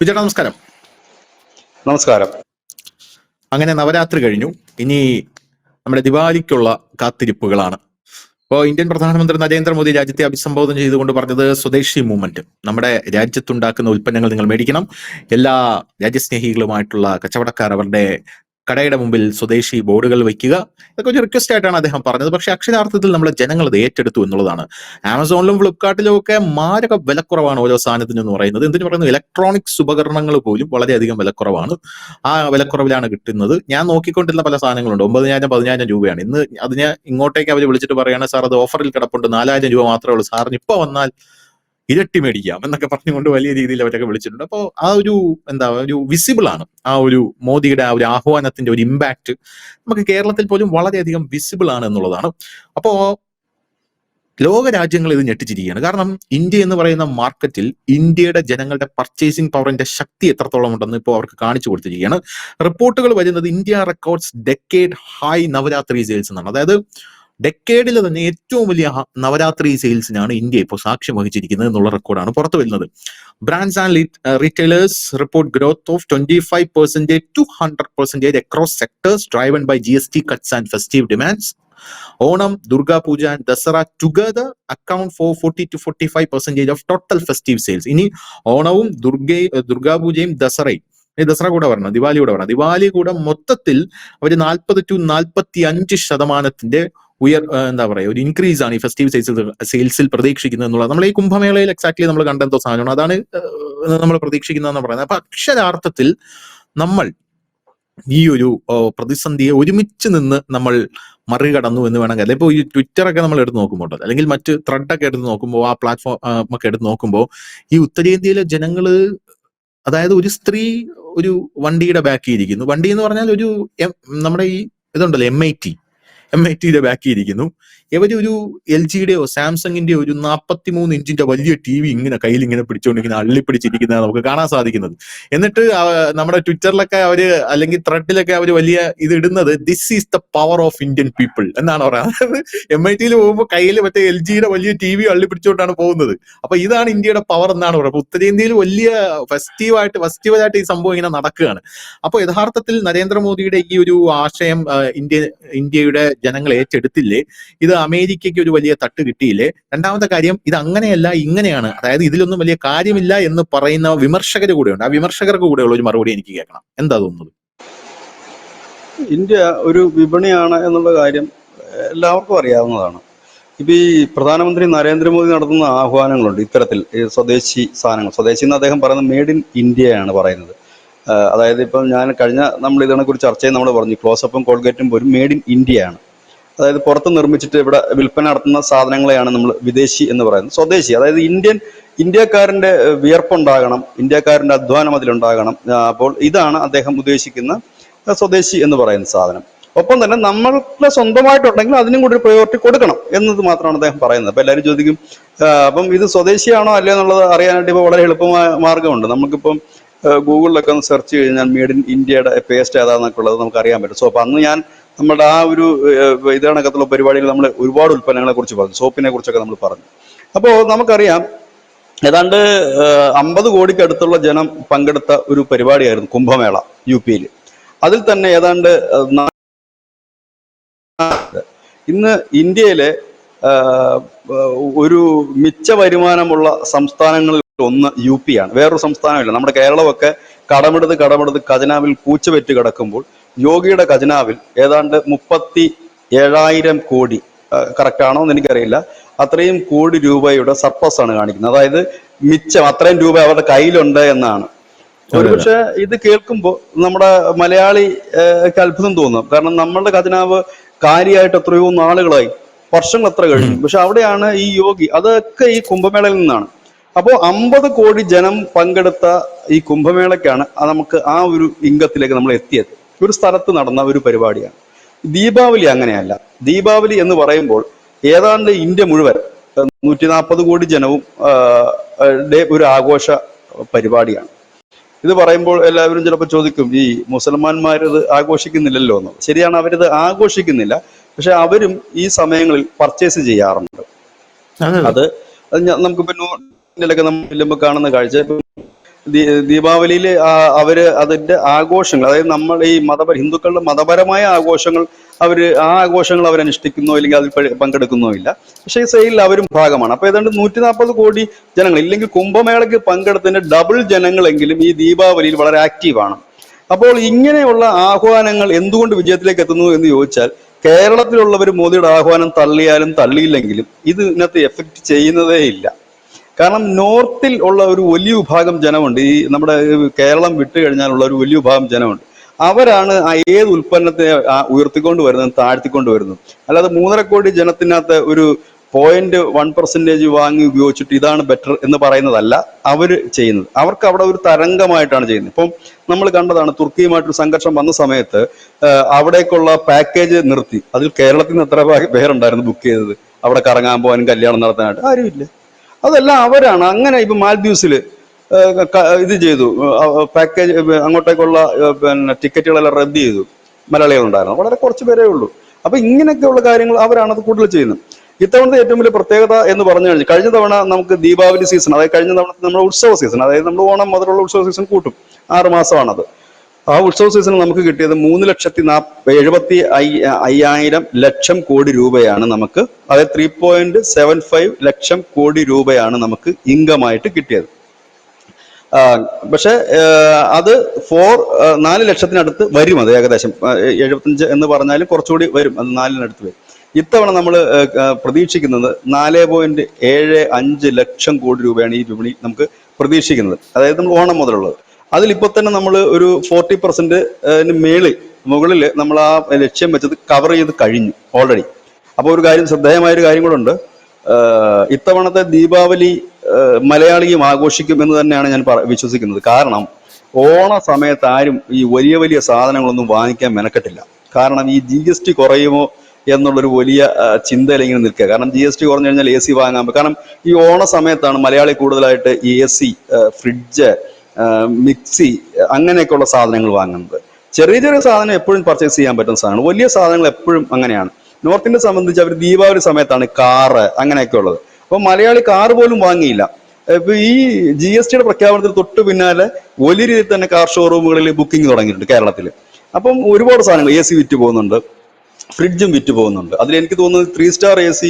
വിജയേട്ടാ നമസ്കാരം. നമസ്കാരം. അങ്ങനെ നവരാത്രി കഴിഞ്ഞു. ഇനി നമ്മുടെ ദിവാലിക്കുള്ള കാത്തിരിപ്പുകളാണ്. ഇപ്പോൾ ഇന്ത്യൻ പ്രധാനമന്ത്രി നരേന്ദ്രമോദി രാജ്യത്തെ അഭിസംബോധന ചെയ്തുകൊണ്ട് പറഞ്ഞത് സ്വദേശി മൂവ്മെന്റ്, നമ്മുടെ രാജ്യത്തുണ്ടാക്കുന്ന ഉൽപ്പന്നങ്ങൾ നിങ്ങൾ മേടിക്കണം, എല്ലാ രാജ്യസ്നേഹികളുമായിട്ടുള്ള കച്ചവടക്കാർ അവരുടെ കടയുടെ മുമ്പിൽ സ്വദേശി ബോർഡുകൾ വയ്ക്കുക, ഇതൊക്കെ ഒരു റിക്വസ്റ്റ് ആയിട്ടാണ് അദ്ദേഹം പറഞ്ഞത്. പക്ഷെ അക്ഷരാർത്ഥത്തിൽ നമ്മളെ ജനങ്ങൾ അത് ഏറ്റെടുത്തു എന്നുള്ളതാണ്. ആമസോണിലും ഫ്ലിപ്കാർട്ടിലും ഒക്കെ മാരക വിലക്കുറവാണ് ഓരോ സാധനത്തിനും എന്ന് പറയുന്നത്. എന്തിനു പറയുന്നത്, ഇലക്ട്രോണിക്സ് ഉപകരണങ്ങൾ പോലും വളരെയധികം വിലക്കുറവാണ്. ആ വിലക്കുറവിലാണ് കിട്ടുന്നത്. ഞാൻ നോക്കിക്കൊണ്ടിരുന്ന പല സാധനങ്ങളുണ്ട്, 9,000 10,000 രൂപയാണ്. ഇന്ന് അതിന് ഇങ്ങോട്ടേക്ക് അവർ വിളിച്ചിട്ട് പറയുകയാണ്, സാർ അത് ഓഫറിൽ കിടപ്പുണ്ട്, 4,000 രൂപ മാത്രമേ ഉള്ളൂ, സാറിന് ഇപ്പൊ വന്നാൽ ഇരട്ടി മേടിക്കാം എന്നൊക്കെ പറഞ്ഞുകൊണ്ട് വലിയ രീതിയിൽ അവരൊക്കെ വിളിച്ചിട്ടുണ്ട്. അപ്പോൾ ആ ഒരു ഒരു വിസിബിൾ ആണ് ആ ഒരു മോദിയുടെ ആ ഒരു ആഹ്വാനത്തിന്റെ ഒരു ഇമ്പാക്ട് നമുക്ക് കേരളത്തിൽ പോലും വളരെയധികം വിസിബിൾ ആണ് എന്നുള്ളതാണ്. അപ്പോ ലോക രാജ്യങ്ങൾ ഇത് ഞെട്ടിച്ചിരിക്കുകയാണ്. കാരണം ഇന്ത്യ എന്ന് പറയുന്ന മാർക്കറ്റിൽ ഇന്ത്യയുടെ ജനങ്ങളുടെ പർച്ചേസിംഗ് പവറിന്റെ ശക്തി എത്രത്തോളം ഉണ്ടെന്ന് ഇപ്പോൾ അവർക്ക് കാണിച്ചു കൊടുത്തിരിക്കുകയാണ്. റിപ്പോർട്ടുകൾ വരുന്നത് India records decade high Navratri sales എന്നാണ്. അതായത് ഡെക്കേഡിൽ തന്നെ ഏറ്റവും വലിയ നവരാത്രി സെയിൽസിനാണ് ഇന്ത്യ ഇപ്പോൾ സാക്ഷ്യം വഹിച്ചിരിക്കുന്നത് എന്നുള്ള റെക്കോർഡാണ് പുറത്തു വരുന്നത്. Brands and retailers report growth of 25% to 100% across sectors driven by GST cuts and festive demands. Onam, Durga Puja and Dasara together account for 40 to 45% of total festive sales. ഇനി ഓണവും ദുർഗാ പൂജയും ദസറയും, ദസറ കൂടെ വരണം, ദിവാലി കൂടെ വരണം, ദിവാലി കൂടെ മൊത്തത്തിൽ അവർ 40 to 45% ഒരു ഇൻക്രീസ് ആണ് ഈ ഫെസ്റ്റീവ് സെയിൽസിൽ പ്രതീക്ഷിക്കുന്നത് എന്നുള്ളത്. നമ്മൾ ഈ കുംഭമേളയിൽ എക്സാക്ട്ലി നമ്മൾ കണ്ടെന്തോ സാധനമാണ്, അതാണ് നമ്മൾ പ്രതീക്ഷിക്കുന്നതെന്ന് പറയുന്നത്. അപ്പൊ അക്ഷരാർത്ഥത്തിൽ നമ്മൾ ഈ ഒരു പ്രതിസന്ധിയെ ഒരുമിച്ച് നിന്ന് നമ്മൾ മറികടന്നു എന്ന് വേണമെങ്കിൽ, അല്ലെ ഇപ്പോൾ ഈ ട്വിറ്ററൊക്കെ നമ്മൾ എടുത്ത് നോക്കുമ്പോൾ, അല്ലെങ്കിൽ മറ്റ് ത്രെഡൊക്കെ എടുത്ത് നോക്കുമ്പോൾ, ആ പ്ലാറ്റ്ഫോം ഒക്കെ എടുത്ത് നോക്കുമ്പോൾ, ഈ ഉത്തരേന്ത്യയിലെ ജനങ്ങള്, അതായത് ഒരു സ്ത്രീ ഒരു വണ്ടിയുടെ ബാക്കിൽ ഇരിക്കുന്നു. വണ്ടി എന്ന് പറഞ്ഞാൽ ഒരു നമ്മുടെ ഈ ഇതുണ്ടല്ലോ MITയുടെ ബാക്കിൽ ഇരിക്കുന്നു. ഇവരൊരു LGയുടെയോ സാംസങ്ങിന്റെയോ ഒരു 43 ഇഞ്ചിന്റെ വലിയ TV ഇങ്ങനെ കയ്യിൽ ഇങ്ങനെ പിടിച്ചുകൊണ്ട് ഇങ്ങനെ അള്ളിപ്പിടിച്ചിരിക്കുന്നത് നമുക്ക് കാണാൻ സാധിക്കുന്നത്. എന്നിട്ട് നമ്മുടെ ട്വിറ്ററിലൊക്കെ അവര്, അല്ലെങ്കിൽ ത്രെഡിലൊക്കെ അവര് വലിയ ഇത് ഇടുന്നത്, this is the power of Indian people എന്നാണ് പറയുന്നത്. അതായത് MITയിൽ പോകുമ്പോൾ കയ്യിൽ മറ്റേ LGയുടെ വലിയ TV അള്ളിപ്പിടിച്ചുകൊണ്ടാണ് പോകുന്നത്. അപ്പൊ ഇതാണ് ഇന്ത്യയുടെ പവർ എന്നാണ് പറയുന്നത്. അപ്പൊ ഉത്തരേന്ത്യയിൽ വലിയ ഫെസ്റ്റിവലായിട്ട് ഈ സംഭവം ഇങ്ങനെ നടക്കുകയാണ്. അപ്പൊ യഥാർത്ഥത്തിൽ നരേന്ദ്രമോദിയുടെ ഈ ഒരു ആശയം ഇന്ത്യയുടെ ജനങ്ങൾ ഏറ്റെടുത്തില്ലേ, ഇത് അമേരിക്കയ്ക്ക് ഒരു വലിയ തട്ട് കിട്ടിയില്ലേ. രണ്ടാമത്തെ കാര്യം, ഇത് അങ്ങനെയല്ല ഇങ്ങനെയാണ്, അതായത് ഇതിലൊന്നും വലിയ കാര്യമില്ല എന്ന് പറയുന്ന വിമർശകർ കൂടെയുണ്ട്. ആ വിമർശകർക്ക് കൂടെയുള്ള ഒരു മറുപടി എനിക്ക് കേൾക്കണം. എന്താ തോന്നുന്നത്? ഇന്ത്യ ഒരു വിപണിയാണ് എന്നുള്ള കാര്യം എല്ലാവർക്കും അറിയാവുന്നതാണ്. ഇപ്പൊ ഈ പ്രധാനമന്ത്രി നരേന്ദ്രമോദി നടത്തുന്ന ആഹ്വാനങ്ങളുണ്ട് ഇത്തരത്തിൽ സ്വദേശി സാധനങ്ങൾ. സ്വദേശി എന്ന് അദ്ദേഹം പറയുന്നത് മെയ്ഡ് ഇൻ ഇന്ത്യയാണ് പറയുന്നത്. അതായത് ഇപ്പം നമ്മൾ ഇതിനെക്കുറിച്ച് ചർച്ച ചെയ്യുന്ന നമ്മൾ പറഞ്ഞു, ക്ലോസപ്പും കോൾഗേറ്റും പോലും മെയ്ഡ് ഇൻ ഇന്ത്യയാണ്. അതായത് പുറത്ത് നിർമ്മിച്ചിട്ട് ഇവിടെ വിൽപ്പന നടത്തുന്ന സാധനങ്ങളെയാണ് നമ്മൾ വിദേശി എന്ന് പറയുന്നത്. സ്വദേശി അതായത് ഇന്ത്യക്കാരൻ്റെ വിയർപ്പുണ്ടാകണം, ഇന്ത്യക്കാരൻ്റെ അധ്വാനം അതിലുണ്ടാകണം. അപ്പോൾ ഇതാണ് അദ്ദേഹം ഉദ്ദേശിക്കുന്ന സ്വദേശി എന്ന് പറയുന്ന സാധനം. ഒപ്പം തന്നെ നമ്മൾക്ക് സ്വന്തമായിട്ടുണ്ടെങ്കിൽ അതിനും കൂടി ഒരു പ്രയോറിറ്റി കൊടുക്കണം എന്നത് മാത്രമാണ് അദ്ദേഹം പറയുന്നത്. അപ്പം എല്ലാവരും ചോദിക്കും, അപ്പം ഇത് സ്വദേശിയാണോ അല്ലേ എന്നുള്ളത് അറിയാനായിട്ട് ഇപ്പോൾ വളരെ എളുപ്പമായ മാർഗമുണ്ട്. നമുക്കിപ്പം ഗൂഗിളിലൊക്കെ ഒന്ന് സെർച്ച് കഴിഞ്ഞാൽ മെയ്ഡ് ഇൻ ഇന്ത്യയുടെ പേസ്റ്റ് ഏതാണെന്നൊക്കെ ഉള്ളത് നമുക്ക് അറിയാൻ പറ്റും. സോ അപ്പം അന്ന് ഞാൻ നമ്മുടെ ആ ഒരു ഇതിനകത്തുള്ള പരിപാടിയിൽ നമ്മൾ ഒരുപാട് ഉൽപ്പന്നങ്ങളെ കുറിച്ച് പറഞ്ഞു, സോപ്പിനെ കുറിച്ചൊക്കെ നമ്മൾ പറഞ്ഞു. അപ്പോൾ നമുക്കറിയാം ഏതാണ്ട് 50 കോടിക്ക് അടുത്തുള്ള ജനം പങ്കെടുത്ത ഒരു പരിപാടിയായിരുന്നു കുംഭമേള UPയിൽ. അതിൽ തന്നെ ഏതാണ്ട് ഇന്ന് ഇന്ത്യയിലെ ഒരു മിച്ച വരുമാനമുള്ള സംസ്ഥാനങ്ങളിൽ ഒന്ന് UP ആണ്. വേറൊരു സംസ്ഥാനമില്ല. നമ്മുടെ കേരളമൊക്കെ കടമെടുത്ത് ഖജനാവിൽ പൂച്ചവെറ്റ് കിടക്കുമ്പോൾ യോഗിയുടെ ഖജനാവിൽ ഏതാണ്ട് 37,000 കോടി, കറക്റ്റ് ആണോ എന്ന് എനിക്കറിയില്ല, അത്രയും കോടി രൂപയുടെ സർപ്ലസ് ആണ് കാണിക്കുന്നത്. അതായത് മിച്ചം അത്രയും രൂപ അവരുടെ കയ്യിലുണ്ട് എന്നാണ്. ഒരുപക്ഷെ ഇത് കേൾക്കുമ്പോൾ നമ്മുടെ മലയാളിക്ക് അത്ഭുതം തോന്നും. കാരണം നമ്മളുടെ ഖജനാവ് കാര്യമായിട്ട് എത്രയോ നാളുകളായി, വർഷങ്ങൾ എത്ര കഴിഞ്ഞു. പക്ഷെ അവിടെയാണ് ഈ യോഗി, അതൊക്കെ ഈ കുംഭമേളയിൽ നിന്നാണ്. അപ്പോൾ 50 കോടി ജനം പങ്കെടുത്ത ഈ കുംഭമേളയ്ക്കാണ് നമുക്ക് ആ ഒരു ഇംഗത്തിലേക്ക് നമ്മൾ എത്തിയത്. ഒരു സ്ഥലത്ത് നടന്ന ഒരു പരിപാടിയാണ്. ദീപാവലി അങ്ങനെയല്ല. ദീപാവലി എന്ന് പറയുമ്പോൾ ഏതാണ്ട് ഇന്ത്യ മുഴുവൻ 140 കോടി ജനവും ഒരു ആഘോഷ പരിപാടിയാണ്. ഇത് പറയുമ്പോൾ എല്ലാവരും ചിലപ്പോൾ ചോദിക്കും, ഈ മുസൽമാന്മാരിത് ആഘോഷിക്കുന്നില്ലല്ലോ എന്ന്. ശരിയാണ്, അവരിത് ആഘോഷിക്കുന്നില്ല. പക്ഷെ അവരും ഈ സമയങ്ങളിൽ പർച്ചേസ് ചെയ്യാറുണ്ട്. അത് നമുക്കിപ്പോൾ നോട്ടിലൊക്കെ നമ്മൾ ചെല്ലുമ്പോൾ കാണുന്ന കാഴ്ച, ദീപാവലിയിൽ അവര് അതിന്റെ ആഘോഷങ്ങൾ, അതായത് നമ്മൾ ഈ ഹിന്ദുക്കളുടെ മതപരമായ ആഘോഷങ്ങൾ ആ ആഘോഷങ്ങൾ അവരനുഷ്ഠിക്കുന്നോ ഇല്ലെങ്കിൽ അതിൽ പങ്കെടുക്കുന്നോ ഇല്ല. പക്ഷേ ഈ സെയിലിൽ അവരും ഭാഗമാണ്. അപ്പൊ ഏതാണ്ട് 140 കോടി ജനങ്ങൾ, ഇല്ലെങ്കിൽ കുംഭമേളയ്ക്ക് പങ്കെടുത്തതിന്റെ ഡബിൾ ജനങ്ങളെങ്കിലും ഈ ദീപാവലിയിൽ വളരെ ആക്റ്റീവാണ്. അപ്പോൾ ഇങ്ങനെയുള്ള ആഹ്വാനങ്ങൾ എന്തുകൊണ്ട് വിജയത്തിലേക്ക് എത്തുന്നു എന്ന് ചോദിച്ചാൽ, കേരളത്തിലുള്ളവർ മോദിയുടെ ആഹ്വാനം തള്ളിയാലും തള്ളിയില്ലെങ്കിലും ഇതിനകത്ത് എഫക്റ്റ് ചെയ്യുന്നതേ ഇല്ല. കാരണം നോർത്തിൽ ഉള്ള ഒരു വലിയ വിഭാഗം ജനമുണ്ട്, ഈ നമ്മുടെ കേരളം വിട്ടു കഴിഞ്ഞാലുള്ള ഒരു വലിയ വിഭാഗം ജനമുണ്ട്. അവരാണ് ആ ഏത് ഉൽപ്പന്നത്തെ ഉയർത്തിക്കൊണ്ട് വരുന്നത്, താഴ്ത്തിക്കൊണ്ട് വരുന്നത്. അല്ലാതെ 3.5 കോടി ജനത്തിനകത്ത് ഒരു 0.1% വാങ്ങി ഉപയോഗിച്ചിട്ട് ഇതാണ് ബെറ്റർ എന്ന് പറയുന്നതല്ല അവർ ചെയ്യുന്നത്. അവർക്ക് അവിടെ ഒരു തരംഗമായിട്ടാണ് ചെയ്യുന്നത്. ഇപ്പം നമ്മൾ കണ്ടതാണ്, തുർക്കിയുമായിട്ടൊരു സംഘർഷം വന്ന സമയത്ത് അവിടേക്കുള്ള പാക്കേജ് നിർത്തി. അതിൽ കേരളത്തിൽ നിന്ന് എത്ര പേരുണ്ടായിരുന്നു ബുക്ക് ചെയ്തത് അവിടെ കറങ്ങാൻ പോകാനും കല്യാണം നടത്താനായിട്ട്? ആരുമില്ല. അതെല്ലാം അവരാണ്. അങ്ങനെ ഇപ്പൊ മാൽദ്വീപ്സില് ഇത് ചെയ്തു, പാക്കേജ് അങ്ങോട്ടേക്കുള്ള പിന്നെ ടിക്കറ്റുകളെല്ലാം റദ്ദ് ചെയ്തു. മലയാളികളുണ്ടായിരുന്നു, വളരെ കുറച്ച് പേരേ ഉള്ളൂ. അപ്പൊ ഇങ്ങനെയൊക്കെയുള്ള കാര്യങ്ങൾ അവരാണ് അത് കൂടുതൽ ചെയ്യുന്നത്. ഇത്തവണത്തെ ഏറ്റവും വലിയ പ്രത്യേകത എന്ന് പറഞ്ഞു കഴിഞ്ഞാൽ, കഴിഞ്ഞ തവണ നമുക്ക് ദീപാവലി സീസൺ, അതായത് കഴിഞ്ഞ തവണ നമ്മുടെ ഉത്സവ സീസൺ, അതായത് നമ്മൾ ഓണം മുതലുള്ള ഉത്സവ സീസൺ കൂട്ടും, 6 മാസമാണത്. ആ ഉത്സവ സീസണിൽ നമുക്ക് കിട്ടിയത് 3,75,000 കോടി രൂപയാണ് നമുക്ക്, അതായത് 3.75 ലക്ഷം കോടി രൂപയാണ് നമുക്ക് ഇൻകമായിട്ട് കിട്ടിയത്. പക്ഷെ അത് 4 ലക്ഷത്തിനടുത്ത് വരും. അത് ഏകദേശം 75 എന്ന് പറഞ്ഞാലും കുറച്ചുകൂടി വരും, അത് 4-നടുത്ത് വരും. ഇത്തവണ നമ്മൾ പ്രതീക്ഷിക്കുന്നത് 4.75 ലക്ഷം കോടി രൂപയാണ് ഈ വിപണി നമുക്ക് പ്രതീക്ഷിക്കുന്നത്, അതായത് നമ്മൾ ഓണം മുതലുള്ളത്. അതിലിപ്പോൾ തന്നെ നമ്മൾ ഒരു 40% മുകളിൽ നമ്മൾ ആ ലക്ഷ്യം വെച്ചത് കവർ ചെയ്ത് കഴിഞ്ഞു ഓൾറെഡി. അപ്പോൾ ഒരു കാര്യം, ശ്രദ്ധേയമായൊരു കാര്യം കൂടെ ഉണ്ട്. ഇത്തവണത്തെ ദീപാവലി മലയാളിയും ആഘോഷിക്കും എന്ന് തന്നെയാണ് ഞാൻ വിശ്വസിക്കുന്നത്. കാരണം ഓണ സമയത്ത് ആരും ഈ വലിയ വലിയ സാധനങ്ങളൊന്നും വാങ്ങിക്കാൻ മെനക്കെട്ടില്ല. കാരണം ഈ GST കുറയുമോ എന്നുള്ളൊരു വലിയ ചിന്തയിൽ ഇങ്ങനെ നിൽക്കുക. കാരണം GST കുറഞ്ഞു കഴിഞ്ഞാൽ AC വാങ്ങാൻ പറ്റും. കാരണം ഈ ഓണ സമയത്താണ് മലയാളി കൂടുതലായിട്ട് AC, ഫ്രിഡ്ജ്, മിക്സി അങ്ങനെയൊക്കെയുള്ള സാധനങ്ങൾ വാങ്ങുന്നത്. ചെറിയ ചെറിയ സാധനം എപ്പോഴും പർച്ചേസ് ചെയ്യാൻ പറ്റുന്ന സാധനങ്ങൾ, വലിയ സാധനങ്ങൾ എപ്പോഴും അങ്ങനെയാണ്. നോർത്ത് ഇന്ത്യയെ സംബന്ധിച്ച് അവർ ദീപാവലി സമയത്താണ് കാറ് അങ്ങനെയൊക്കെ ഉള്ളത്. അപ്പൊ മലയാളി കാറ് പോലും വാങ്ങിയില്ല. ഇപ്പൊ ഈ GSTയുടെ പ്രഖ്യാപനത്തിന് തൊട്ട് പിന്നാലെ വലിയ രീതിയിൽ തന്നെ കാർ ഷോറൂമുകളിൽ ബുക്കിംഗ് തുടങ്ങിയിട്ടുണ്ട് കേരളത്തിൽ. അപ്പം ഒരുപാട് സാധനങ്ങൾ, AC വിറ്റ് പോകുന്നുണ്ട്, ഫ്രിഡ്ജും വിറ്റ് പോകുന്നുണ്ട്. അതിൽ എനിക്ക് തോന്നുന്നത് 3 സ്റ്റാർ AC,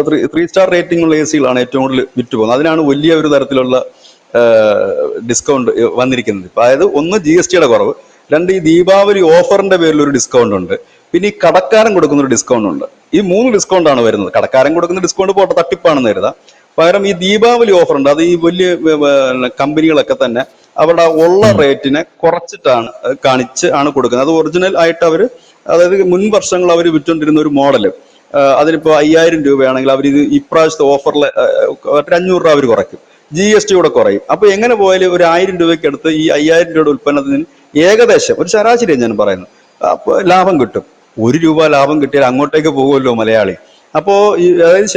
3 സ്റ്റാർ റേറ്റിംഗ് ഉള്ള ACകളാണ് ഏറ്റവും കൂടുതൽ വിറ്റ് പോകുന്നത്. അതിനാണ് വലിയ ഒരു തരത്തിലുള്ള ഡിസ്കൗണ്ട് വന്നിരിക്കുന്നത്. അതായത് ഒന്ന് GSTയുടെ കുറവ്, 2 ഈ ദീപാവലി ഓഫറിന്റെ പേരിൽ ഒരു ഡിസ്കൗണ്ട് ഉണ്ട്, പിന്നെ ഈ കടക്കാരൻ കൊടുക്കുന്ന ഒരു ഡിസ്കൗണ്ട് ഉണ്ട്. ഈ 3 ഡിസ്കൗണ്ടാണ് വരുന്നത്. കടക്കാരൻ കൊടുക്കുന്ന ഡിസ്കൗണ്ട് പോട്ടെ, തട്ടിപ്പാണെന്ന് കരുതാം. പകരം ഈ ദീപാവലി ഓഫർ ഉണ്ട്. അത് ഈ വലിയ കമ്പനികളൊക്കെ തന്നെ അവരുടെ ഉള്ള റേറ്റിനെ കുറച്ചിട്ടാണ് ആണ് കൊടുക്കുന്നത്. അത് ഒറിജിനൽ ആയിട്ട് അവർ, അതായത് മുൻ വർഷങ്ങൾ അവർ വിറ്റുകൊണ്ടിരുന്ന ഒരു മോഡല്, അതിനിപ്പോൾ 5000 രൂപയാണെങ്കിൽ അവർ ഇത് ഇപ്രാവശ്യത്തെ ഓഫറിൽ 500 രൂപ അവർ കുറയ്ക്കും, GST കൂടെ കുറയും. അപ്പൊ എങ്ങനെ പോയാലും ഒരു 1000 രൂപയ്ക്ക് അടുത്ത് ഈ 5000 രൂപയുടെ ഉൽപ്പന്നത്തിന് ഏകദേശം ഒരു ശരാശരിയാണ് ഞാൻ പറയുന്നത്, അപ്പൊ ലാഭം കിട്ടും. 1 രൂപ ലാഭം കിട്ടിയാൽ അങ്ങോട്ടേക്ക് പോകുമല്ലോ മലയാളി. അപ്പോ അതായത്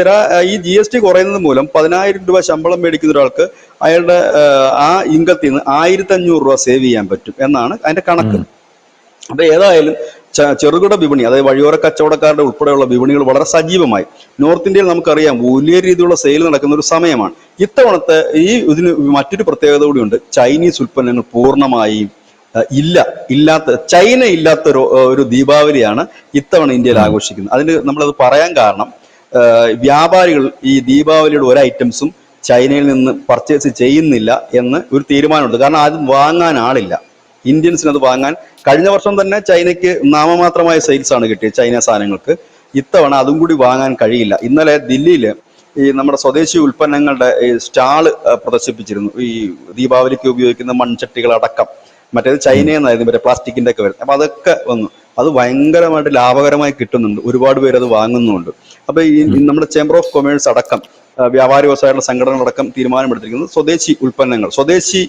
ഈ GST കുറയുന്നത് മൂലം 10000 രൂപ ശമ്പളം മേടിക്കുന്ന ഒരാൾക്ക് അയാളുടെ ആ ഇൻകത്തിൽ നിന്ന് 1500 രൂപ സേവ് ചെയ്യാൻ പറ്റും എന്നാണ് അതിന്റെ കണക്ക്. അപ്പൊ ഏതായാലും ചെറുകിട വിപണി, അതായത് വഴിയോര കച്ചവടക്കാരുടെ ഉൾപ്പെടെയുള്ള വിപണികൾ വളരെ സജീവമായി. നോർത്ത് ഇന്ത്യയിൽ നമുക്കറിയാം വലിയ രീതിയിലുള്ള സെയിൽ നടക്കുന്ന ഒരു സമയമാണ്. ഇത്തവണത്തെ ഇതിന് മറ്റൊരു പ്രത്യേകത കൂടിയുണ്ട്. ചൈനീസ് ഉൽപ്പന്നങ്ങൾ പൂർണ്ണമായും ചൈന ഇല്ലാത്ത ഒരു ദീപാവലിയാണ് ഇത്തവണ ഇന്ത്യയിൽ ആഘോഷിക്കുന്നത്. അതിന് നമ്മളത് പറയാൻ കാരണം, വ്യാപാരികൾ ഈ ദീപാവലിയുടെ ഒരു ഐറ്റംസും ചൈനയിൽ നിന്ന് പർച്ചേസ് ചെയ്യുന്നില്ല എന്ന് ഒരു തീരുമാനമുണ്ട്. കാരണം അത് വാങ്ങാൻ ആളില്ല, ഇന്ത്യൻസിന് അത് വാങ്ങാൻ. കഴിഞ്ഞ വർഷം തന്നെ ചൈനയ്ക്ക് നാമമാത്രമായ സെയിൽസ് ആണ് കിട്ടിയത് ചൈന സാധനങ്ങൾക്ക്. ഇത്തവണ അതും കൂടി വാങ്ങാൻ കഴിയില്ല. ഇന്നലെ ദില്ലിയിൽ ഈ നമ്മുടെ സ്വദേശി ഉൽപ്പന്നങ്ങളുടെ സ്റ്റാള് പ്രദർശിപ്പിച്ചിരുന്നു. ഈ ദീപാവലിക്ക് ഉപയോഗിക്കുന്ന മൺചട്ടികളടക്കം, മറ്റേത് ചൈനയിൽ നിന്നായിരുന്നു, മറ്റേ പ്ലാസ്റ്റിക്കിന്റെ ഒക്കെ വരുന്നത്. അപ്പൊ അതൊക്കെ വന്നു. അത് ഭയങ്കരമായിട്ട് ലാഭകരമായി കിട്ടുന്നുണ്ട്, ഒരുപാട് പേര് അത് വാങ്ങുന്നുണ്ട്. അപ്പൊ ഈ നമ്മുടെ ചേംബർ ഓഫ് കൊമേഴ്സ് അടക്കം, വ്യാപാരി വ്യവസായ സംഘടനകളടക്കം തീരുമാനമെടുത്തിരിക്കുന്നത് സ്വദേശി ഉൽപ്പന്നങ്ങൾ, സ്വദേശി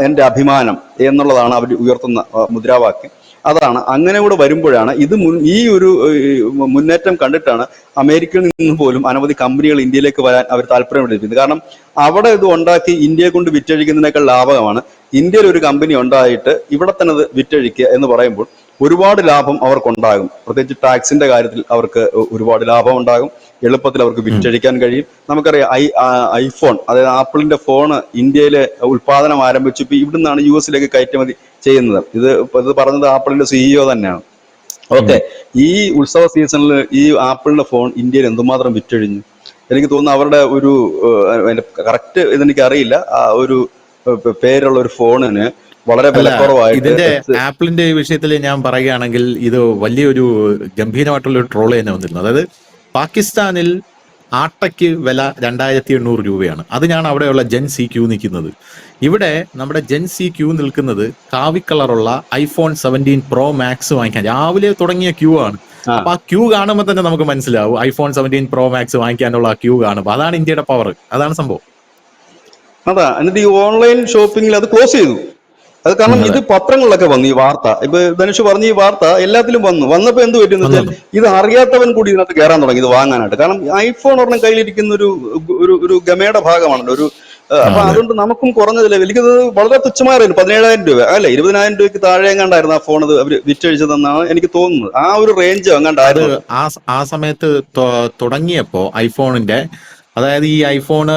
എന്റെ അഭിമാനം എന്നുള്ളതാണ് അവർ ഉയർത്തുന്ന മുദ്രാവാക്യം. അതാണ്. അങ്ങനെ കൂടെ വരുമ്പോഴാണ് ഈ ഒരു മുന്നേറ്റം കണ്ടിട്ടാണ് അമേരിക്കയിൽ നിന്ന് പോലും അനവധി കമ്പനികൾ ഇന്ത്യയിലേക്ക് വരാൻ അവർ താല്പര്യപ്പെട്ടിരിക്കുന്നത്. കാരണം അവിടെ ഇത് ഉണ്ടാക്കി ഇന്ത്യയെ കൊണ്ട് വിറ്റഴിക്കുന്നതിനേക്കാൾ ലാഭമാണ് ഇന്ത്യയിൽ ഒരു കമ്പനി ഉണ്ടായിട്ട് ഇവിടെ തന്നെ അത് വിറ്റഴിക്കുക എന്ന് പറയുമ്പോൾ ഒരുപാട് ലാഭം അവർക്കുണ്ടാകും. പ്രത്യേകിച്ച് ടാക്സിന്റെ കാര്യത്തിൽ അവർക്ക് ഒരുപാട് ലാഭം ഉണ്ടാകും. എളുപ്പത്തിൽ അവർക്ക് ഉം. വിറ്റഴിക്കാൻ കഴിയും. നമുക്കറിയാം ഐഫോൺ, അതായത് ആപ്പിളിന്റെ ഫോണ് ഇന്ത്യയിലെ ഉൽപാദനം ആരംഭിച്ചു ഇപ്പൊ ഇവിടുന്നാണ് US കയറ്റുമതി ചെയ്യുന്നത്. ഇത് പറഞ്ഞത് ആപ്പിളിന്റെ CEO തന്നെയാണ്. ഉം. ഓക്കെ, ഈ ഉത്സവ സീസണിൽ ഈ ആപ്പിളിന്റെ ഫോൺ ഇന്ത്യയിൽ എന്തുമാത്രം വിറ്റഴിഞ്ഞു. എനിക്ക് തോന്നുന്നു അവരുടെ ഒരു അതിന്റെ കറക്റ്റ് ഇതെനിക്ക് അറിയില്ല. ആ ഒരു പേരുള്ള ഒരു ഫോണിന് വളരെ അല്ല, വിലക്കുറവായിട്ട് ഇതിന്റെ ആപ്പിളിന്റെ വിഷയത്തിൽ ഞാൻ പറയുകയാണെങ്കിൽ ഇത് വലിയൊരു ഗംഭീരമായിട്ടുള്ള ഒരു ട്രോള് തന്നെ വന്നിരുന്നു. അതായത് പാകിസ്ഥാനിൽ ആട്ടയ്ക്ക് വില 2800 രൂപയാണ്. അതിനാണ് അവിടെയുള്ള ജെൻ സി ക്യൂ നിൽക്കുന്നത്. ഇവിടെ നമ്മുടെ ജെൻ സി ക്യൂ നിൽക്കുന്നത് കാവിക്കളറുള്ള iPhone 17 Pro Max വാങ്ങിക്കാൻ രാവിലെ തുടങ്ങിയ ക്യൂ ആണ്. ആ അപ്പൊ ആ ക്യൂ കാണുമ്പോൾ തന്നെ നമുക്ക് മനസ്സിലാവും iPhone 17 Pro Max വാങ്ങിക്കാനുള്ള ആ ക്യൂ കാണുമ്പോൾ. അതാണ് ഇന്ത്യയുടെ പവർ, അതാണ് സംഭവം. അതാ, എന്നിട്ട് ഈ ഓൺലൈൻ ഷോപ്പിംഗിൽ അത് ക്ലോസ് ചെയ്തു. അത് കാരണം ഇത് പത്രങ്ങളിലൊക്കെ വന്നു ഈ വാർത്ത. ഇപ്പൊ ധനുഷ് പറഞ്ഞ ഈ വാർത്ത എല്ലാത്തിലും വന്നപ്പോ എന്ത് പറ്റുമെന്ന് വെച്ചാൽ വന്നു. ഇത് അറിയാത്തവൻ കൂടി ഇതിനകത്ത് കയറാൻ തുടങ്ങി ഇത് വാങ്ങാനായിട്ട്. കാരണം ഐഫോൺ ഒരെണ്ണം കയ്യിലിരിക്കുന്ന ഒരു ഗമയുടെ ഭാഗമാണല്ലോ ഒരു അപ്പൊ അതെ. അതുകൊണ്ട് നമുക്കും കുറഞ്ഞ ചിലവ്. എനിക്കത് വളരെ തുച്ഛമായ റേറ്റ്, 17,000 രൂപ അല്ലെ 20,000 രൂപയ്ക്ക് താഴെ എങ്ങാണ്ടായിരുന്നു ആ ഫോൺ അത് അവർ വിറ്റഴിച്ചതെന്നാണ് എനിക്ക് തോന്നുന്നത്. ആ ഒരു റേഞ്ച് അത് എങ്ങാണ്ടായിരുന്നു. ആ സമയത്ത് തുടങ്ങിയപ്പോ ഐഫോണിന്റെ, അതായത് ഈ iPhone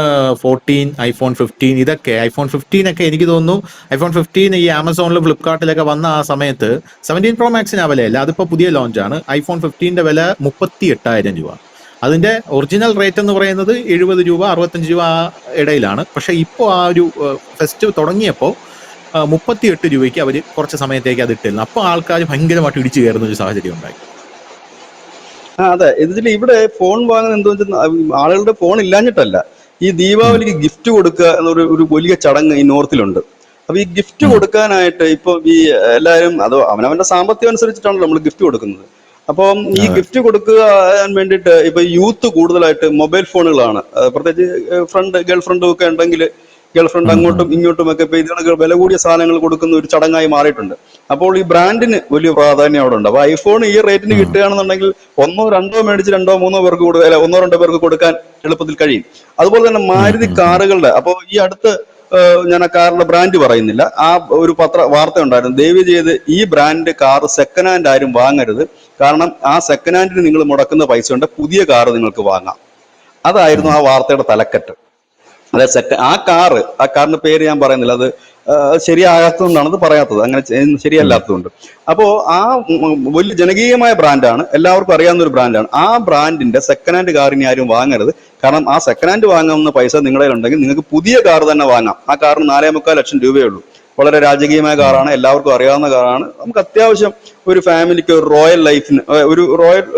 14, iPhone 15, ഇതൊക്കെ iPhone 15 ഒക്കെ എനിക്ക് തോന്നുന്നു iPhone 15 ഈ ആമസോണിലും ഫ്ലിപ്കാർട്ടിലൊക്കെ വന്ന ആ സമയത്ത് 17 Pro Maxന് വിലയല്ല, അതിപ്പോ പുതിയ ലോഞ്ചാണ്. iPhone 15ന്റെ വില 38,000 രൂപ. അതിന്റെ ഒറിജിനൽ റേറ്റ് എന്ന് പറയുന്നത് 70 രൂപ 65 രൂപ ആ ഇടയിലാണ്. പക്ഷെ ഇപ്പോൾ ആ ഒരു ഫെസ്റ്റ് തുടങ്ങിയപ്പോൾ 38 രൂപയ്ക്ക് അവർ കുറച്ച് സമയത്തേക്ക് അത് ഇട്ടിരുന്നു. അപ്പോൾ ആൾക്കാർ ഭയങ്കരമായിട്ട് ഇടിച്ചു കയറുന്ന ഒരു സാഹചര്യം ഉണ്ടായി. അതെ, ഇതിൽ ഇവിടെ ഫോൺ വാങ്ങുന്നത് എന്താ വെച്ചാൽ ആളുകളുടെ ഫോൺ ഇല്ലാഞ്ഞിട്ടല്ല. ഈ ഉം. ദീപാവലിക്ക് ഗിഫ്റ്റ് കൊടുക്കുക ഒരു വലിയ ചടങ്ങ് ഈ നോർത്തിലുണ്ട്. അപ്പൊ ഈ ഗിഫ്റ്റ് ഉം. കൊടുക്കാനായിട്ട് ഇപ്പൊ ഈ എല്ലാവരും അത് അവനവന്റെ സാമ്പത്തികം അനുസരിച്ചിട്ടാണല്ലോ നമ്മൾ ഗിഫ്റ്റ് കൊടുക്കുന്നത്. അപ്പം ഈ അതെ. ഗിഫ്റ്റ് കൊടുക്കാൻ വേണ്ടിയിട്ട് ഇപ്പൊ യൂത്ത് കൂടുതലായിട്ട് മൊബൈൽ ഫോണുകളാണ്. പ്രത്യേകിച്ച് ഗേൾ ഫ്രണ്ടും ഒക്കെ ഉണ്ടെങ്കിൽ ഗേൾ ഫ്രണ്ട് ഉം. ഉം. അങ്ങോട്ടും ഇങ്ങോട്ടും ഒക്കെ ഇപ്പൊ ഇതിനൊക്കെ വില കൂടിയ സാധനങ്ങൾ കൊടുക്കുന്ന ഒരു ചടങ്ങായി മാറിയിട്ടുണ്ട്. അപ്പോൾ ഈ ബ്രാൻഡിന് വലിയ പ്രാധാന്യം അവിടെ ഉണ്ട്. അപ്പൊ ഐഫോൺ ഈ റേറ്റിന് ഉം. കിട്ടുകയാണെന്നുണ്ടെങ്കിൽ ഒന്നോ രണ്ടോ മേടിച്ച് ഒന്നോ പേർക്ക് അല്ല ഒന്നോ രണ്ടോ പേർക്ക് കൊടുക്കാൻ എളുപ്പത്തിൽ കഴിയും. അതുപോലെ തന്നെ ഉം. മാരുതി ഉം. ഉം. കാറുകളുടെ, അപ്പോൾ ഈ അടുത്ത് ഞാൻ ആ കാറിന്റെ ബ്രാൻഡ് പറയുന്നില്ല, ആ ഒരു വാർത്ത ഉണ്ടായിരുന്നു. ദയവ് ചെയ്ത് ഈ ബ്രാൻഡ് കാർ സെക്കൻഡ് ഹാൻഡ് ആരും വാങ്ങരുത്. കാരണം ആ സെക്കൻഡ് ഹാൻഡിന് നിങ്ങൾ മുടക്കുന്ന പൈസ കൊണ്ട് പുതിയ കാർ നിങ്ങൾക്ക് വാങ്ങാം. അതായിരുന്നു ഉം. ആ വാർത്തയുടെ തലക്കെട്ട്. അതായത് ആ കാറിന്റെ പേര് ഞാൻ പറയുന്നില്ല, അത് ശരിയാകാത്തതുകൊണ്ടാണ് അത് പറയാത്തത്, അങ്ങനെ ഉം. ശരിയല്ലാത്തതുകൊണ്ട്. അപ്പോ ആ വലിയ ജനകീയമായ ബ്രാൻഡാണ്, എല്ലാവർക്കും അറിയാവുന്ന ഒരു ബ്രാൻഡാണ്. ആ ബ്രാൻഡിന്റെ സെക്കൻഡ് ഹാൻഡ് കാറിന് ആരും വാങ്ങരുത്. കാരണം ആ സെക്കൻഡ് ഹാൻഡ് വാങ്ങാവുന്ന പൈസ നിങ്ങളുടെ ഉണ്ടെങ്കിൽ നിങ്ങൾക്ക് പുതിയ കാർ തന്നെ വാങ്ങാം. ആ കാറിന് 4.25 ലക്ഷം രൂപയേ ഉള്ളൂ. വളരെ രാജകീയമായ ഉം. കാറാണ്, എല്ലാവർക്കും അറിയാവുന്ന കാറാണ്. നമുക്ക് അത്യാവശ്യം ഒരു ഫാമിലിക്ക് ഒരു റോയൽ ലൈഫിന്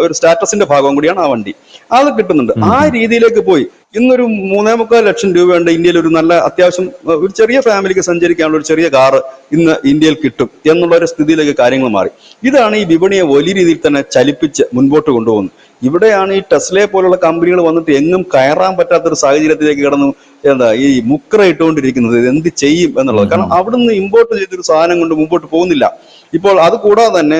ഒരു സ്റ്റാറ്റസിന്റെ ഭാഗം കൂടിയാണ് ആ വണ്ടി. അത് കിട്ടുന്നുണ്ട്. ഉം. ആ ഉം. രീതിയിലേക്ക് പോയി ഇന്നൊരു 3.25 ലക്ഷം രൂപയുണ്ട് ഇന്ത്യയിൽ ഒരു നല്ല അത്യാവശ്യം ഒരു ചെറിയ ഫാമിലിക്ക് സഞ്ചരിക്കാനുള്ള ഒരു ചെറിയ കാറ് ഇന്ന് ഇന്ത്യയിൽ കിട്ടും എന്നുള്ള ഒരു സ്ഥിതിയിലേക്ക് കാര്യങ്ങൾ മാറി. ഇതാണ് ഈ വിപണിയെ വലിയ രീതിയിൽ തന്നെ ചലിപ്പിച്ച് മുൻപോട്ട് കൊണ്ടുപോകുന്നത്. ഇവിടെയാണ് ഈ ടെസ്ലയെ പോലുള്ള കമ്പനികൾ വന്നിട്ട് എങ്ങും കയറാൻ പറ്റാത്തൊരു സാഹചര്യത്തിലേക്ക് കിടന്നു ഈ മുക്ര ഇട്ടുകൊണ്ടിരിക്കുന്നത്. ഇത് എന്ത് ചെയ്യും എന്നുള്ളത്. ഉം. കാരണം ഉം. അവിടുന്ന് ഇമ്പോർട്ട് ചെയ്തൊരു സാധനം കൊണ്ട് മുമ്പോട്ട് പോകുന്നില്ല. ഇപ്പോൾ അത് കൂടാതെ തന്നെ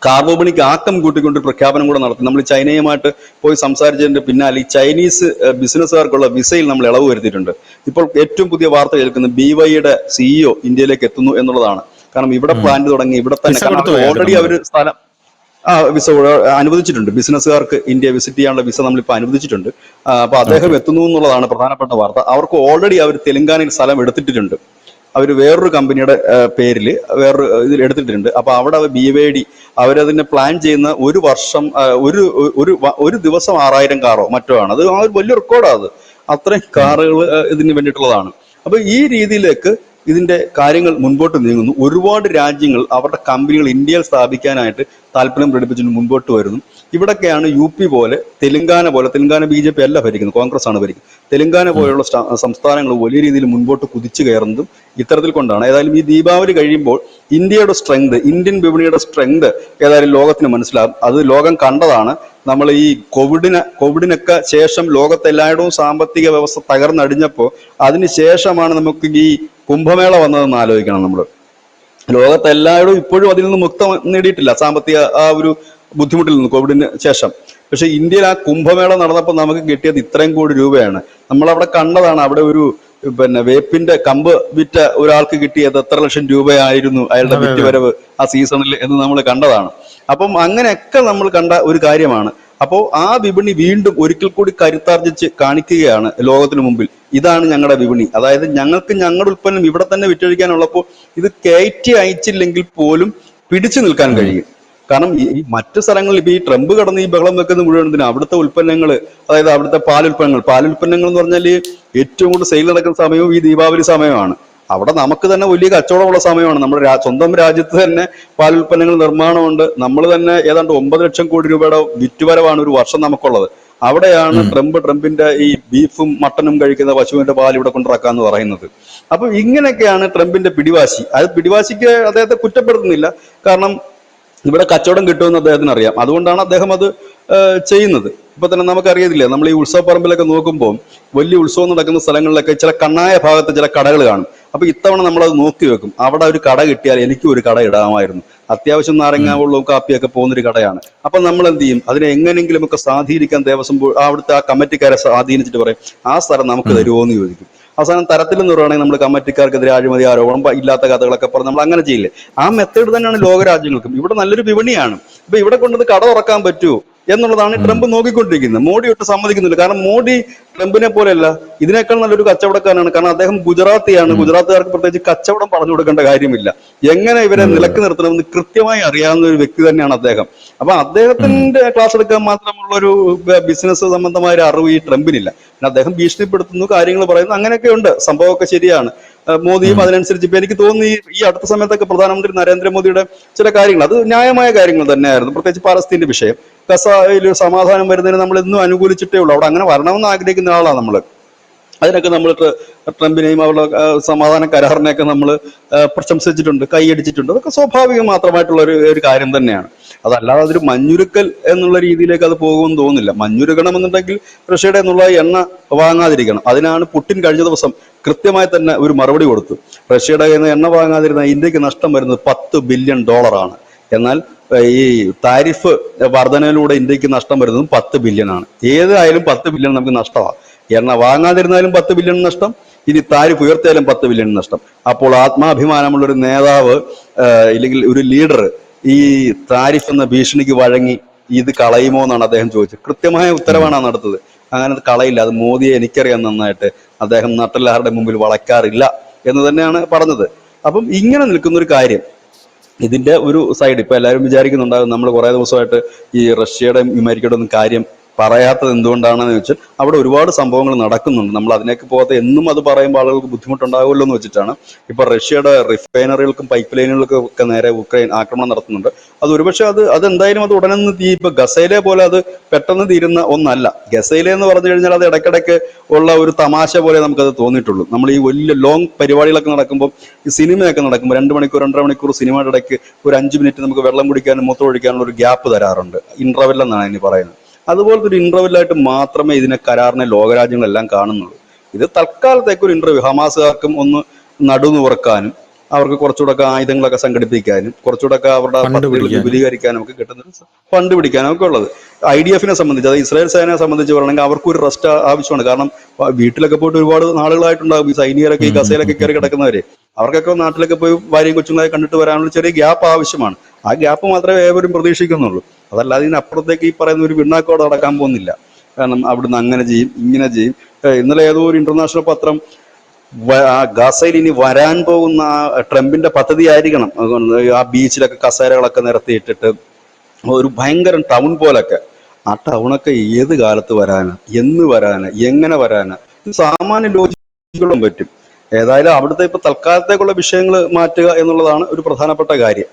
കാർ വിപണിക്ക് ആക്കം കൂട്ടിക്കൊണ്ട് പ്രഖ്യാപനം കൂടെ നടത്തി. നമ്മൾ ചൈനയുമായിട്ട് പോയി സംസാരിച്ചതിന്റെ പിന്നാലെ ഈ ചൈനീസ് ബിസിനസ്സുകാർക്കുള്ള വിസയിൽ നമ്മൾ ഇളവ് വരുത്തിയിട്ടുണ്ട്. ഇപ്പോൾ ഏറ്റവും പുതിയ വാർത്ത കേൾക്കുന്നത് BYD CEO ഇന്ത്യയിലേക്ക് എത്തുന്നു എന്നുള്ളതാണ്. കാരണം ഇവിടെ ഉം. പ്ലാന്റ് തുടങ്ങി, ഇവിടെ തന്നെ, വിസ കാരണം കൊടുത്തു അവർ പോയായിരുന്നു ഓൾറെഡി നമ്മള്. അവർ സ്ഥലം വിസ അനുവദിച്ചിട്ടുണ്ട്. ബിസിനസ്സുകാർക്ക് ഇന്ത്യ വിസിറ്റ് ചെയ്യാനുള്ള വിസ നമ്മളിപ്പോൾ അനുവദിച്ചിട്ടുണ്ട്. അപ്പൊ അദ്ദേഹം ഓക്കെ. എത്തുന്നു എന്നുള്ളതാണ് പ്രധാനപ്പെട്ട വാർത്ത. അവർക്ക് ഓൾറെഡി അവർ തെലങ്കാനയിൽ സ്ഥലം എടുത്തിട്ടുണ്ട്. അവർ വേറൊരു കമ്പനിയുടെ പേരിൽ വേറൊരു ഇതിൽ എടുത്തിട്ടുണ്ട്. അപ്പൊ അവിടെ BYD അവരതിനെ പ്ലാൻ ചെയ്യുന്ന ഒരു വർഷം ഒരു ദിവസം 6000 കാറോ മറ്റോ ആണ്. അത് ആ ഒരു വലിയ റെക്കോർഡാണ്. അത് അത്രയും ഉം. കാറുകൾ ഇതിന് വേണ്ടിയിട്ടുള്ളതാണ്. അപ്പൊ ഈ രീതിയിലേക്ക് ഇതിന്റെ കാര്യങ്ങൾ മുൻപോട്ട് നീങ്ങുന്നു. ഒരുപാട് രാജ്യങ്ങൾ അവരുടെ കമ്പനികൾ ഇന്ത്യയിൽ സ്ഥാപിക്കാനായിട്ട് താല്പര്യം പ്രകടിപ്പിച്ചിട്ട് മുൻപോട്ട് വരുന്നു. ഇവിടൊക്കെയാണ് UP പോലെ, തെലങ്കാന BJP അല്ല ഭരിക്കുന്നത്, കോൺഗ്രസ് ആണ് ഭരിക്കുന്നത്. തെലങ്കാന ഉം. പോലെയുള്ള സംസ്ഥാനങ്ങൾ വലിയ രീതിയിൽ മുൻപോട്ട് കുതിച്ചു കയറുന്നതും ഇത്തരത്തിൽ കൊണ്ടാണ്. ഏതായാലും ഈ ദീപാവലി കഴിയുമ്പോൾ ഇന്ത്യയുടെ സ്ട്രെങ്ത്, ഇന്ത്യൻ വിപണിയുടെ സ്ട്രെങ്ത് ഏതായാലും ലോകത്തിന് മനസ്സിലാകും. അത് ലോകം കണ്ടതാണ്. നമ്മൾ ഈ കോവിഡിനൊക്കെ ശേഷം ലോകത്തെല്ലായിടവും സാമ്പത്തിക വ്യവസ്ഥ തകർന്നടിഞ്ഞപ്പോൾ അതിനുശേഷമാണ് നമുക്ക് ഈ കുംഭമേള വന്നതെന്ന് ആലോചിക്കണം നമ്മൾ. ലോകത്തെല്ലായിടവും ഇപ്പോഴും അതിൽ നിന്ന് മുക്തം നേടിയിട്ടില്ല, സാമ്പത്തിക ആ ഒരു ബുദ്ധിമുട്ടിൽ നിന്ന് കോവിഡിന് ശേഷം. പക്ഷെ ഇന്ത്യയിൽ ആ കുംഭമേള നടന്നപ്പോൾ നമുക്ക് കിട്ടിയത് ഇത്രയും കോടി രൂപയാണ്. നമ്മളവിടെ കണ്ടതാണ്. അവിടെ ഒരു പിന്നെ വേപ്പിന്റെ കമ്പ് വിറ്റ ഒരാൾക്ക് കിട്ടിയത് എത്ര ലക്ഷം രൂപയായിരുന്നു അയാളുടെ അതെ, അതെ. വിറ്റുവരവ് ആ സീസണിൽ എന്ന് നമ്മൾ കണ്ടതാണ്. അപ്പം അങ്ങനെയൊക്കെ നമ്മൾ കണ്ട ഒരു കാര്യമാണ്. അപ്പോൾ ആ വിപണി വീണ്ടും ഒരിക്കൽ കൂടി കരുത്താർജിച്ച് കാണിക്കുകയാണ് ലോകത്തിന് മുമ്പിൽ. ഇതാണ് ഞങ്ങളുടെ വിപണി, അതായത് ഞങ്ങൾക്ക് ഞങ്ങളുടെ ഉൽപ്പന്നം ഇവിടെ തന്നെ വിറ്റഴിക്കാനുള്ളപ്പോൾ ഇത് കയറ്റി അയച്ചില്ലെങ്കിൽ പോലും പിടിച്ചു നിൽക്കാൻ ഉം. കഴിയും. കാരണം ഈ മറ്റു സ്ഥലങ്ങളിൽ ഇപ്പൊ ഈ ട്രംപ് കടന്ന് ഈ ബഹളം വെക്കുന്ന മുഴുവൻ എന്തിനാ? അവിടുത്തെ ഉൽപ്പന്നങ്ങൾ, അതായത് അവിടുത്തെ പാലുൽപ്പന്നങ്ങൾ എന്ന് പറഞ്ഞാൽ ഏറ്റവും കൂടുതൽ സെയിൽ നടക്കുന്ന സമയവും ഈ ദീപാവലി സമയമാണ്. അവിടെ നമുക്ക് തന്നെ വലിയ കച്ചവടമുള്ള സമയമാണ്. നമ്മുടെ സ്വന്തം രാജ്യത്ത് തന്നെ പാലുൽപ്പന്നങ്ങൾ നിർമ്മാണമുണ്ട്. നമ്മൾ തന്നെ ഏതാണ്ട് 9 ലക്ഷം കോടി രൂപയുടെ വിറ്റുവരവാണ് ഒരു വർഷം നമുക്കുള്ളത്. അവിടെയാണ് ഉം. ട്രംപിന്റെ ഈ ബീഫും മട്ടനും കഴിക്കുന്ന പശുവിന്റെ പാൽ ഇവിടെ കൊണ്ടിറക്കാന്ന് പറയുന്നത്. അപ്പൊ ഇങ്ങനെയൊക്കെയാണ് ട്രംപിന്റെ പിടിവാശി. അത് പിടിവാശിക്ക് അദ്ദേഹത്തെ കുറ്റപ്പെടുത്തുന്നില്ല. കാരണം ഇവിടെ കച്ചവടം കിട്ടുമെന്ന് അദ്ദേഹത്തിന് അറിയാം. അതുകൊണ്ടാണ് അദ്ദേഹം അത് ചെയ്യുന്നത്. ഇപ്പൊ തന്നെ നമുക്കറിയത്തില്ലേ, നമ്മൾ ഈ ഉത്സവപ്പറമ്പിലൊക്കെ നോക്കുമ്പോൾ വലിയ ഉത്സവം നടക്കുന്ന സ്ഥലങ്ങളിലൊക്കെ ചില കണ്ണായ ഭാഗത്ത് ചില കടകൾ കാണും. അപ്പൊ ഇത്തവണ നമ്മളത് നോക്കി വെക്കും, അവിടെ ഒരു കട കിട്ടിയാൽ എനിക്കും ഒരു കട ഇടാമായിരുന്നു. അത്യാവശ്യം നാരങ്ങ ഉം. വെള്ളവും കാപ്പിയൊക്കെ പോകുന്നൊരു കടയാണ്. അപ്പൊ നമ്മൾ എന്ത് ചെയ്യും? അതിനെ എങ്ങനെങ്കിലും ഒക്കെ സ്വാധീനിക്കാൻ ദേവസ്വം അവിടുത്തെ ആ കമ്മിറ്റിക്കാരെ സ്വാധീനിച്ചിട്ട് പറയും ആ സ്ഥലം നമുക്ക് ഉം. തരുമോ എന്ന് ചോദിക്കും. അവസാനം തരത്തിലെന്ന് പറയുകയാണെങ്കിൽ നമ്മൾ കമ്മിറ്റിക്കാർക്കെതിരെ അഴിമതി ആരോപണം ഇല്ലാത്ത കഥകളൊക്കെ പറഞ്ഞ് നമ്മൾ അങ്ങനെ ചെയ്യില്ലേ? ആ മെത്തേഡ് തന്നെയാണ് ലോകരാജ്യങ്ങൾക്കും. ഇവിടെ നല്ലൊരു വിപണിയാണ്, ഇപ്പൊ ഇവിടെ കൊണ്ടത് കട തുറക്കാൻ പറ്റുമോ എന്നുള്ളതാണ് ഉം. ട്രംപ് നോക്കിക്കൊണ്ടിരിക്കുന്നത്. മോഡി ഒട്ട് സമ്മതിക്കുന്നില്ല. കാരണം മോഡി ട്രംപിനെ പോലെയല്ല, ഇതിനേക്കാൾ നല്ലൊരു കച്ചവടക്കാരനാണ്. കാരണം അദ്ദേഹം ഗുജറാത്തിയാണ്. ഉം. ഗുജറാത്തുകാർക്ക് പ്രത്യേകിച്ച് കച്ചവടം പറഞ്ഞു കൊടുക്കേണ്ട കാര്യമില്ല. എങ്ങനെ ഇവരെ അതെ, അതെ. നിലക്ക് നിർത്തണമെന്ന് കൃത്യമായി അറിയാവുന്ന ഒരു വ്യക്തി തന്നെയാണ് അദ്ദേഹം. അപ്പൊ ഉം. അദ്ദേഹത്തിന്റെ ക്ലാസ് എടുക്കാൻ മാത്രമുള്ള ഒരു ബിസിനസ് സംബന്ധമായ ഒരു അറിവ് ഈ ട്രംപിനില്ല. പിന്നെ അദ്ദേഹം ഭീഷണിപ്പെടുത്തുന്നു, കാര്യങ്ങൾ പറയുന്നു, അങ്ങനെയൊക്കെ ഉണ്ട്. സംഭവമൊക്കെ ശരിയാണ്. മോദിയും ഉം. അതിനനുസരിച്ച് ഇപ്പൊ എനിക്ക് തോന്നുന്നു ഈ അടുത്ത സമയത്തൊക്കെ പ്രധാനമന്ത്രി നരേന്ദ്രമോദിയുടെ ചില കാര്യങ്ങൾ അത് ന്യായമായ കാര്യങ്ങൾ തന്നെയായിരുന്നു. പ്രത്യേകിച്ച് പാലസ്തീന്റെ വിഷയം, ഗസയിൽ സമാധാനം വരുന്നതിന് നമ്മൾ എന്നും അനുകൂലിച്ചിട്ടേ ഉള്ളൂ. അവിടെ അങ്ങനെ വരണമെന്ന് ആഗ്രഹിക്കുന്ന ആളാണ് നമ്മൾ. അതിനൊക്കെ നമ്മൾ ട്രംപിനെയും അവരുടെ സമാധാന കരാറിനെയൊക്കെ നമ്മൾ പ്രശംസിച്ചിട്ടുണ്ട്, കൈയടിച്ചിട്ടുണ്ട്. അതൊക്കെ സ്വാഭാവികം മാത്രമായിട്ടുള്ള ഒരു കാര്യം തന്നെയാണ്. അതല്ലാതെ അതൊരു മഞ്ഞുരുക്കൽ എന്നുള്ള രീതിയിലേക്ക് അത് പോകുമെന്ന് തോന്നുന്നില്ല. മഞ്ഞുരുകണമെന്നുണ്ടെങ്കിൽ റഷ്യയുടെ എന്നുള്ള എണ്ണ വാങ്ങാതിരിക്കണം. അതിനാണ് പുടിൻ കഴിഞ്ഞ ദിവസം കൃത്യമായി തന്നെ ഒരു മറുപടി കൊടുത്തു. റഷ്യയുടെ കയ്യിൽ നിന്ന് എണ്ണ വാങ്ങാതിരുന്ന ഇന്ത്യക്ക് നഷ്ടം വരുന്നത് $10 ബില്യൺ. എന്നാൽ ഈ താരിഫ് വർധനയിലൂടെ ഇന്ത്യക്ക് നഷ്ടം വരുന്നതും 10 ബില്യൺ ആണ്. ഏതായാലും 10 ബില്യൺ നമുക്ക് നഷ്ടമാണ്. എണ്ണ വാങ്ങാതിരുന്നാലും 10 ബില്യൺ നഷ്ടം, ഇനി താരിഫ് ഉയർത്തിയാലും 10 ബില്യൺ നഷ്ടം. അപ്പോൾ ആത്മാഭിമാനമുള്ള ഒരു നേതാവ് ഇല്ലെങ്കിൽ ഒരു ലീഡർ ഈ താരിഫ് എന്ന ഭീഷണിക്ക് വഴങ്ങി ഇത് കളയുമോ എന്നാണ് അദ്ദേഹം ചോദിച്ചത്. കൃത്യമായ ഉം. ഉത്തരവാണ് നടത്തത്. അങ്ങനെ അത് കളയില്ല. അത് മോദിയെ എനിക്കറിയാം നന്നായിട്ട്. അദ്ദേഹം നട്ടെല്ലാവരുടെ മുമ്പിൽ വളയ്ക്കാറില്ല എന്ന് തന്നെയാണ് പറഞ്ഞത്. അപ്പം ഇങ്ങനെ നിൽക്കുന്ന ഒരു കാര്യം, ഇതിന്റെ ഒരു സൈഡ് ഇപ്പൊ എല്ലാവരും വിചാരിക്കുന്നുണ്ടാകും നമ്മൾ കുറെ ദിവസമായിട്ട് ഈ റഷ്യയുടെ അമേരിക്കയുടെ ഒന്നും കാര്യം പറയാത്തത് എന്തുകൊണ്ടാണെന്ന് വെച്ചാൽ അവിടെ ഒരുപാട് സംഭവങ്ങൾ നടക്കുന്നുണ്ട്. നമ്മൾ അതിനേക്ക് പോകാത്ത എന്നും അത് പറയുമ്പോൾ ആളുകൾക്ക് ബുദ്ധിമുട്ടുണ്ടാകുമല്ലോ എന്ന് വെച്ചിട്ടാണ്. ഇപ്പൊ റഷ്യയുടെ റിഫൈനറികൾക്കും പൈപ്പ് ലൈനുകൾക്കും ഒക്കെ നേരെ ഉക്രൈൻ ആക്രമണം നടത്തുന്നുണ്ട്. അത് ഒരുപക്ഷെ അതെന്തായാലും അത് ഉടനെ ഇപ്പൊ ഗസയിലെ പോലെ അത് പെട്ടെന്ന് തീരുന്ന ഒന്നല്ല. ഗസയിലെ എന്ന് പറഞ്ഞു കഴിഞ്ഞാൽ അത് ഇടയ്ക്കിടയ്ക്ക് ഉള്ള ഒരു തമാശ പോലെ നമുക്കത് തോന്നിയിട്ടുള്ളൂ. നമ്മൾ ഈ വലിയ ലോങ് പരിപാടികളൊക്കെ നടക്കുമ്പോൾ, ഈ സിനിമയൊക്കെ നടക്കുമ്പോൾ 2 മണിക്കൂർ 2.5 മണിക്കൂർ സിനിമയുടെ ഇടയ്ക്ക് ഒരു 5 മിനിറ്റ് നമുക്ക് വെള്ളം കുടിക്കാനും മൂത്രം ഒഴിക്കാനുള്ള ഒരു ഗ്യാപ്പ് തരാറുണ്ട്. ഇന്റർവെൽ എന്നാണ് ഇനി പറയുന്നത്. അതുപോലത്തെ ഒരു ഇന്റർവെല്ലായിട്ട് മാത്രമേ ഇതിനെ കരാറിനെ ലോകരാജ്യങ്ങളെല്ലാം കാണുന്നുള്ളൂ. ഇത് തൽക്കാലത്തേക്ക് ഒരു ഇന്റർവ്യൂ, ഹമാസുകാർക്കും ഒന്ന് നടുനുറക്കാനും അവർക്ക് കുറച്ചുകൂടെ ആയുധങ്ങളൊക്കെ സംഘടിപ്പിക്കാനും കുറച്ചുകൂടെ അവരുടെ ഫണ്ട് പദ്ധതികൾ പിടിക്കാനും. വിപുലീകരിക്കാനും ഒക്കെ കിട്ടുന്ന ഫണ്ട് പിടിക്കാനും ഒക്കെ ഉള്ളത്. IDF-നെ സംബന്ധിച്ച്, അത് ഇസ്രായേൽ സേനയെ സംബന്ധിച്ച് പറയണമെങ്കിൽ അവർക്ക് ഒരു റെസ്റ്റ് ആവശ്യമാണ്. കാരണം വീട്ടിലൊക്കെ പോയിട്ട് ഒരുപാട് നാളുകളായിട്ടുണ്ടാകും ഈ സൈനികരൊക്കെ ഈ ഉം. ഉം. കസേലൊക്കെ ഉം. കയറി കിടക്കുന്നവരെ. അവർക്കൊക്കെ നാട്ടിലൊക്കെ പോയി ഭാര്യയും കൊച്ചുങ്ങളെ കണ്ടിട്ട് വരാനുള്ള ചെറിയ ഗ്യാപ്പ് ആവശ്യമാണ്. ആ ഗ്യാപ്പ് മാത്രമേ ഏവരും പ്രതീക്ഷിക്കുന്നുള്ളൂ. അതല്ലാതെ ഇതിനപ്പുറത്തേക്ക് ഈ പറയുന്ന ഒരു വിണ്ണാക്കോടെ നടക്കാൻ പോകുന്നില്ല. കാരണം അവിടുന്ന് അങ്ങനെ ചെയ്യും, ഇങ്ങനെ ചെയ്യും. ഇന്നലെ ഏതോ ഒരു ഇന്റർനാഷണൽ പത്രം ഗാസയിൽ ഇനി വരാൻ പോകുന്ന ആ ട്രംപിന്റെ പദ്ധതി ആയിരിക്കണം ആ ബീച്ചിലൊക്കെ കസേരകളൊക്കെ നിരത്തിയിട്ടിട്ട് ഒരു ഭയങ്കര ടൗൺ പോലൊക്കെ. ആ ടൗണൊക്കെ ഏത് കാലത്ത് വരാന്, എന്ന് വരാന്, എങ്ങനെ വരാന്? സാമാന്യ ലോജികളും പറ്റും. ഏതായാലും അവിടുത്തെ ഇപ്പൊ തൽക്കാലത്തേക്കുള്ള വിഷയങ്ങൾ മാറ്റുക എന്നുള്ളതാണ് ഒരു പ്രധാനപ്പെട്ട കാര്യം.